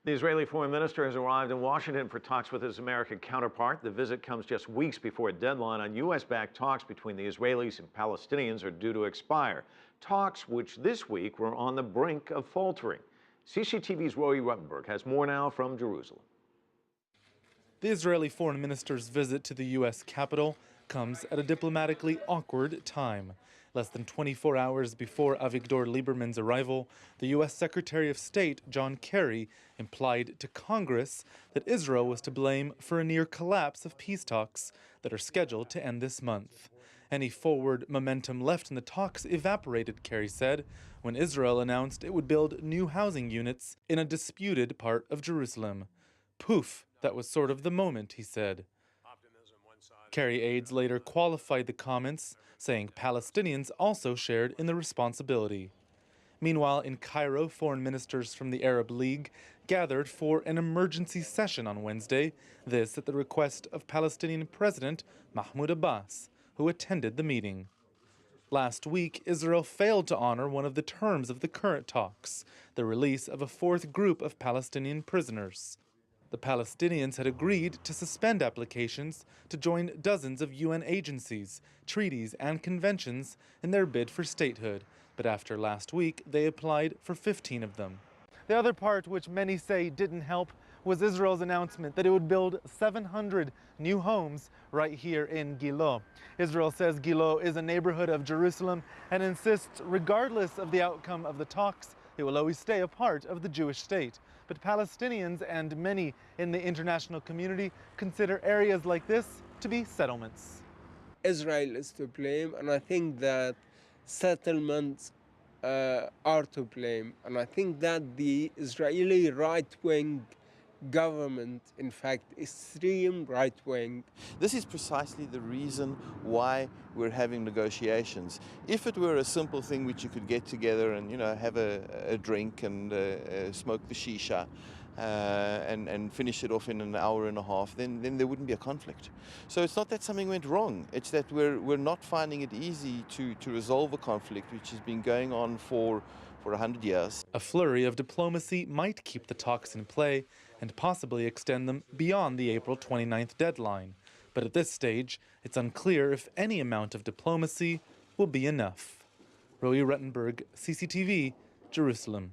The Israeli foreign minister has arrived in Washington for talks with his American counterpart. The visit comes just weeks before a deadline on U.S.-backed talks between the Israelis and Palestinians are due to expire. Talks which this week were on the brink of faltering. CCTV's Roee Ruttenberg has more now from Jerusalem. The Israeli foreign minister's visit to the U.S. Capitol comes at a diplomatically awkward time. Less than 24 hours before Avigdor Lieberman's arrival, the U.S. Secretary of State, John Kerry, implied to Congress that Israel was to blame for a near collapse of peace talks that are scheduled to end this month. Any forward momentum left in the talks evaporated, Kerry said, when Israel announced it would build new housing units in a disputed part of Jerusalem. Poof, that was sort of the moment, he said. Kerry aides later qualified the comments, saying Palestinians also shared in the responsibility. Meanwhile, in Cairo, foreign ministers from the Arab League gathered for an emergency session on Wednesday, this at the request of Palestinian President Mahmoud Abbas, who attended the meeting. Last week, Israel failed to honor one of the terms of the current talks, the release of a fourth group of Palestinian prisoners. The Palestinians had agreed to suspend applications to join dozens of UN agencies, treaties, and conventions in their bid for statehood. But after last week, they applied for 15 of them. The other part, which many say didn't help, was Israel's announcement that it would build 700 new homes right here in Gilo. Israel says Gilo is a neighborhood of Jerusalem and insists, regardless of the outcome of the talks, it will always stay a part of the Jewish state. But Palestinians and many in the international community consider areas like this to be settlements. Israel is to blame, and I think that settlements are to blame. And I think that the Israeli right-wing government, in fact, extreme right-wing. This is precisely the reason why we're having negotiations. If it were a simple thing which you could get together and, have a drink and smoke the shisha and finish it off in an hour and a half, then there wouldn't be a conflict. So it's not that something went wrong. It's that we're not finding it easy to resolve a conflict which has been going on for 100 years. A flurry of diplomacy might keep the talks in play and possibly extend them beyond the April 29th deadline. But at this stage, it's unclear if any amount of diplomacy will be enough. Roee Ruttenberg, CCTV, Jerusalem.